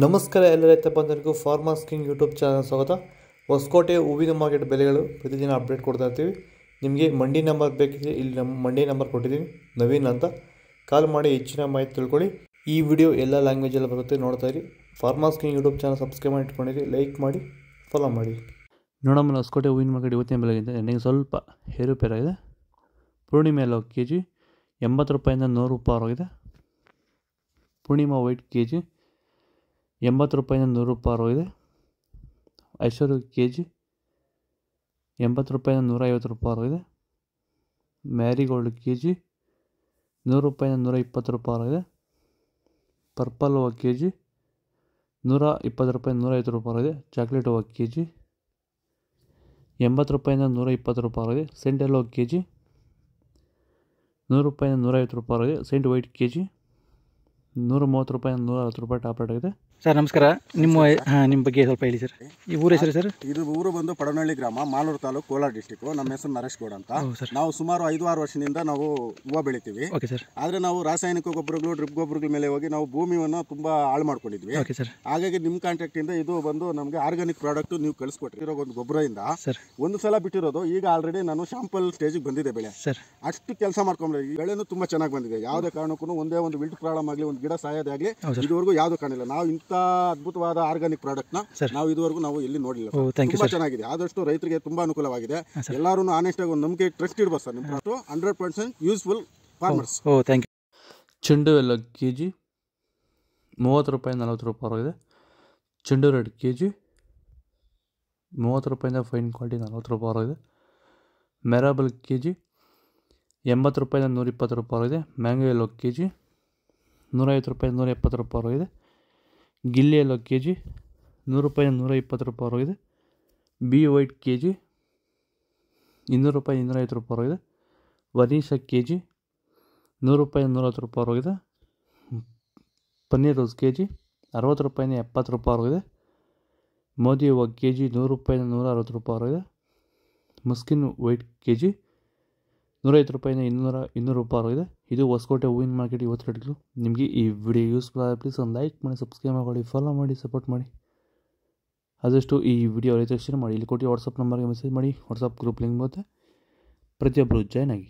ನಮಸ್ಕಾರ ಎಲ್ಲ ರೈತ ಬಂಧುಗಳಿಗೂ ಫಾರ್ಮರ್ಸ್ ಕಿಂಗ್ ಯೂಟ್ಯೂಬ್ ಚಾನಲ್ ಸ್ವಾಗತ. ಹೊಸಕೋಟೆ ಹೂವಿನ ಮಾರ್ಕೆಟ್ ಬೆಲೆಗಳು ಪ್ರತಿದಿನ ಅಪ್ಡೇಟ್ ಕೊಡ್ತಾ ಇರ್ತೀವಿ. ನಿಮಗೆ ಮಂಡಿ ನಂಬರ್ ಬೇಕಿದ್ರೆ ಇಲ್ಲಿ ನಮ್ಮ ಮಂಡಿ ನಂಬರ್ ಕೊಟ್ಟಿದ್ದೀನಿ, ನವೀನ್ ಅಂತ. ಕಾಲ್ ಮಾಡಿ ಹೆಚ್ಚಿನ ಮಾಹಿತಿ ತಿಳ್ಕೊಳ್ಳಿ. ಈ ವಿಡಿಯೋ ಎಲ್ಲ ಲ್ಯಾಂಗ್ವೇಜಲ್ಲಿ ಬರುತ್ತೆ, ನೋಡ್ತಾ ಇರಿ. Farmers king YouTube channel subscribe ಮಾಡಿ ಇಟ್ಕೊಂಡಿರಿ, ಲೈಕ್ ಮಾಡಿ, ಫಾಲೋ ಮಾಡಿ. ನೋಡಮ್ಮ, ಹೊಸಕೋಟೆ ಹೂವಿನ ಮಾರ್ಕೆಟ್ ಇವತ್ತಿನ ಬೆಲೆಗಿಂತ ನನಗೆ ಸ್ವಲ್ಪ ಏರುಪೇರಾಗಿದೆ. ಪೂರ್ಣಿಮೆ ಎಲ್ಲ ಕೆ ಜಿ 80 ರೂಪಾಯಿಂದ 100 ರೂಪಾಯಿ ಆಗಿದೆ. ಪೂರ್ಣಿಮಾ ವೈಟ್ ಕೆ ಜಿ 80 ರೂಪಾಯಿಂದ 100 ರೂಪಾಯಿ ಆಗಿದೆ. ಐಶ್ವರ್ಯ ಕೆ ಜಿ 80 ರೂಪಾಯಿಂದ 150 ರೂಪಾಯಿ ಆಗಿದೆ. ಮ್ಯಾರಿಗೋಲ್ಡ್ ಕೆ ಜಿ 100 ರೂಪಾಯಿಂದ 120 ರೂಪಾಯಿ ಆಗಿದೆ. ಪರ್ಪಲ್ ಹೂವು ಕೆ ಜಿ 120 ರೂಪಾಯಿಂದ 150 ರೂಪಾಯಿ ಆಗಿದೆ. ಚಾಕ್ಲೇಟ್ ಹೂವು ಕೆ ಜಿ 80 ರೂಪಾಯಿಂದ 120 ರೂಪಾಯಿ ಆಗಿದೆ. ಸೆಂಟ್ ಎಲ್ಲೋ ಕೆ ಜಿ 100 ರೂಪಾಯಿಂದ 150 ರೂಪಾಯಿ ಆಗಿದೆ. ಸೆಂಟ್ ವೈಟ್ ಕೆ ಜಿ 130 ರೂಪಾಯಿಂದ 160 ರೂಪಾಯಿ ಟಾಪ್ ರೇಟ್ ಆಗಿದೆ. ಸರ್ ನಮಸ್ಕಾರ. ನಿಮ್ಮ ಬಗ್ಗೆ ಸ್ವಲ್ಪ ಹೇಳಿ ಸರ್. ಈ ಊರ ಹೆಸರು ಸರ್? ಇದು ಊರು ಬಂದು ಪಡನಹಳ್ಳಿ ಗ್ರಾಮ, ಮಾಲೂರು ತಾಲೂಕು, ಕೋಲಾರ ಡಿಸ್ಟಿಕ್. ನಮ್ಮ ಹೆಸರು ನರೇಶ್ ಗೌಡ ಅಂತ. ನಾವು ಸುಮಾರು 5-6 ವರ್ಷದಿಂದ ನಾವು ಹೂವು ಬೆಳಿತೀವಿ. ಆದರೆ ನಾವು ರಾಸಾಯನಿಕ ಗೊಬ್ಬರಗಳು, ಡ್ರಿಪ್ ಗೊಬ್ಬರಗಳ ಮೇಲೆ ಹೋಗಿ ನಾವು ಭೂಮಿಯನ್ನು ತುಂಬಾ ಹಾಳು ಮಾಡ್ಕೊಂಡಿದ್ವಿ. ಹಾಗಾಗಿ ನಿಮ್ಮ ಕಾಂಟ್ಯಾಕ್ಟ್ ಇಂದ ಇದು ಬಂದು ನಮಗೆ ಆರ್ಗಾನಿಕ್ ಪ್ರಾಡಕ್ಟ್ ನೀವು ಕಳಿಸ್ಕೊಟ್ಟಿರೋ ಒಂದು ಗೊಬ್ಬರದಿಂದ ಒಂದು ಸಲ ಬಿಟ್ಟಿರೋದು, ಈಗ ಆಲ್ರೆಡಿ ನಾನು ಶಾಂಪಲ್ ಸ್ಟೇಜಿಗೆ ಬಂದಿದೆ ಬೆಳೆ. ಅಷ್ಟು ಕೆಲಸ ಮಾಡ್ಕೊಂಡ್ರೆ ಈ ಬೆಳೆನೂ ತುಂಬಾ ಚೆನ್ನಾಗಿ ಬಂದಿದೆ. ಯಾವುದೇ ಕಾರಣಕ್ಕೂ ಒಂದೇ ಒಂದು ವಿಲ್ಟ್ ಪ್ರಾಬ್ಲಮ್ ಆಗಲಿ, ಒಂದು ಗಿಡ ಸಾಯೋದೇ ಆಗಲಿ ಇದುವರೆಗೂ ಯಾವುದು ಕಾಣಿಲ್ಲ. ನಾವು ಇಂಥ ಅದ್ಭುತವಾದ ಆರ್ಗಾನಿಕ್ ಪ್ರಾಡಕ್ಟ್ ನ ನಾವು ಇದುವರೆಗೂ ನಾವು ಎಲ್ಲಿ ನೋಡಿಲ್ಲ. ತುಂಬಾ ಚೆನ್ನಾಗಿದೆ. ಆದಷ್ಟು ರೈತರಿಗೆ ತುಂಬಾ ಅನುಕೂಲವಾಗಿದೆ. ಎಲ್ಲರೂ ಆನೆಸ್ಟ್ ಆಗಿ ಒಂದು ನಂಬಿಕೆ, ಟ್ರಸ್ಟ್ ಇಡಬಹುದು ಸರ್. ನಿಮ್ಮ 100% ಯೂಸ್ಫುಲ್ ಫಾರ್ಮರ್ಸ್. ಚೆಂಡು ಎಲ್ಲ ಕೆ ಜಿ 30 ರೂಪಾಯಿ 40 ರೂಪಾಯಿ ಆಗಿದೆ. ಚೆಂಡು ರೆಡ್ ಕೆ ಜಿ 30 ರೂಪಾಯಿಂದ ಫೈನ್ ಕ್ವಾಲಿಟಿ 40 ರೂಪಾಯಿ ಆಗಿದೆ. ಮೆರಾಬಲ್ ಕೆ ಜಿ 80 ರೂಪಾಯಿಂದ 120 ರೂಪಾಯಿ ಆಗಿದೆ. ಮ್ಯಾಂಗೋ ಎಲ್ಲೋ ಕೆ ಜಿ 150 ರೂಪಾಯಿ 170 ರೂಪಾಯಿ ಆಗಿದೆ. ಗಿಲ್ಲಿ ಎಲ್ಲೋ ಕೆ ಜಿ 100 ರೂಪಾಯಿಂದ 120 ರೂಪಾಯಿ ಆಗಿದೆ. ಬಿ ವೈಟ್ ಕೆ ಜಿ 200 ರೂಪಾಯಿ 250 ರೂಪಾಯಿ ಆಗಿದೆ. ವನೀಶಾ ಕೆ ಜಿ 100 ರೂಪಾಯಿ 110 ರೂಪಾಯಿ ಆಗಿದೆ. ಪನ್ನೀರ್ ರೋಸ್ ಕೆ ಜಿ 60 ರೂಪಾಯಿಂದ 70 ರೂಪಾಯಿ ಆಗಿದೆ. ಮೋದಿ ಹೂವು ಕೆ ಜಿ 100 ರೂಪಾಯಿಂದ 160 ರೂಪಾಯಿ ಆಗಿದೆ. ಮುಸ್ಕಿನ್ ವೈಟ್ ಕೆ ಜಿ 150 ರೂಪಾಯಿಂದ 200 ರೂಪಾಯಿ ಆಗಿದೆ. ಇದು ಹೊಸಕೋಟೆ ಹೂವಿನ ಮಾರ್ಕೆಟ್ ಇವತ್ತು ರೇಟ್ಗಳು. ನಿಮಗೆ ಈ ವಿಡಿಯೋ ಯೂಸ್ಫುಲ್ ಆದರೆ ಪ್ಲೀಸ್ ಒಂದು ಲೈಕ್ ಮಾಡಿ, ಸಬ್ಸ್ಕ್ರೈಬ್ ಮಾಡಿ, ಫಾಲೋ ಮಾಡಿ, ಸಪೋರ್ಟ್ ಮಾಡಿ. ಆದಷ್ಟು ಈ ವಿಡಿಯೋ ರೈತರಿಗೆ ಶೇರ್ ಮಾಡಿ. ಇಲ್ಲಿ ಕೊಟ್ಟು ವಾಟ್ಸಪ್ ನಂಬರ್ಗೆ ಮೆಸೇಜ್ ಮಾಡಿ. ವಾಟ್ಸಪ್ ಗ್ರೂಪ್ ಲಿಂಕ್ ಬರುತ್ತೆ, ಪ್ರತಿಯೊಬ್ಬರು ಜಾಯ್ನ್ ಆಗಿ.